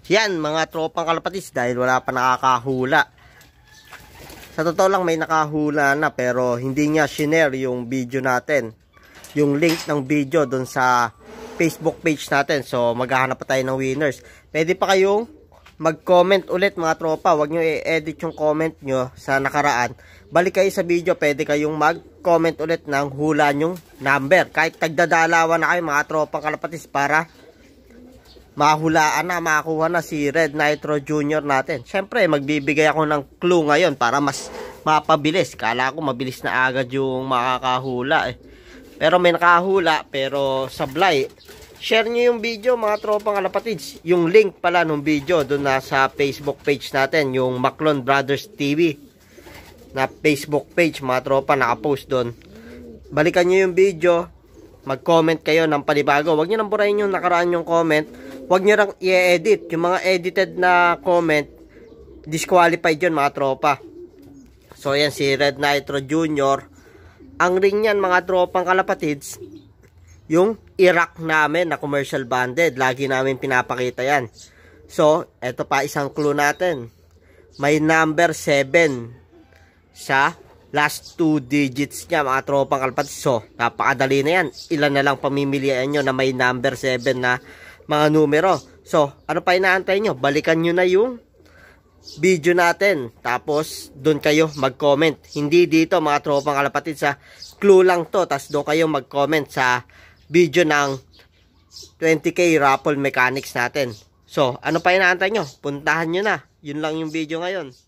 Yan mga tropang kalapatis, dahil wala pa nakakahula. Sa totoo lang may nakahula na pero hindi niya shinare yung video natin. Yung link ng video doon sa Facebook page natin. So maghahanap pa tayo ng winners. Pwede pa kayong mag-comment ulit mga tropa. Huwag nyo i-edit yung comment nyo sa nakaraan. Balik kayo sa video, pwede kayong mag-comment ulit ng hula nyong number. Kahit tagdadalawan na kayo mga tropang kalapatis para mahulaan na, makakuha na si Red Nitro Jr. natin. Siyempre, magbibigay ako ng clue ngayon para mas mapabilis. Kala ko mabilis na agad yung makakahula eh. Pero may nakahula, pero sablay. Share nyo yung video mga tropang kalapatids. Yung link pala ng video doon na sa Facebook page natin, yung Maclon Brothers TV na Facebook page mga tropa, nakapost doon. Balikan nyo yung video, mag-comment kayo ng panibago. Huwag nyo nang burahin yung nakaraan yung comment. Huwag nyo lang i-edit. Yung mga edited na comment, disqualified yun mga tropa. So yan si Red Nitro Jr. Ang ring yan mga tropang kalapatids, yung Iraq namin na commercial banded. Lagi namin pinapakita yan. So, eto pa isang clue natin. May number 7 sa last 2 digits niya mga tropang kalapatids. So, napakadali na yan. Ilan na lang pamimilian nyo na may number 7 na mga numero. So, ano pa inaantay nyo? Balikan nyo na yung video natin. Tapos, doon kayo mag-comment. Hindi dito mga tropang kalapatids sa clue lang to. Tapos doon kayo mag-comment sa video ng 20k raffle mechanics natin. So, ano pa inaantay nyo? Puntahan nyo na. Yun lang yung video ngayon.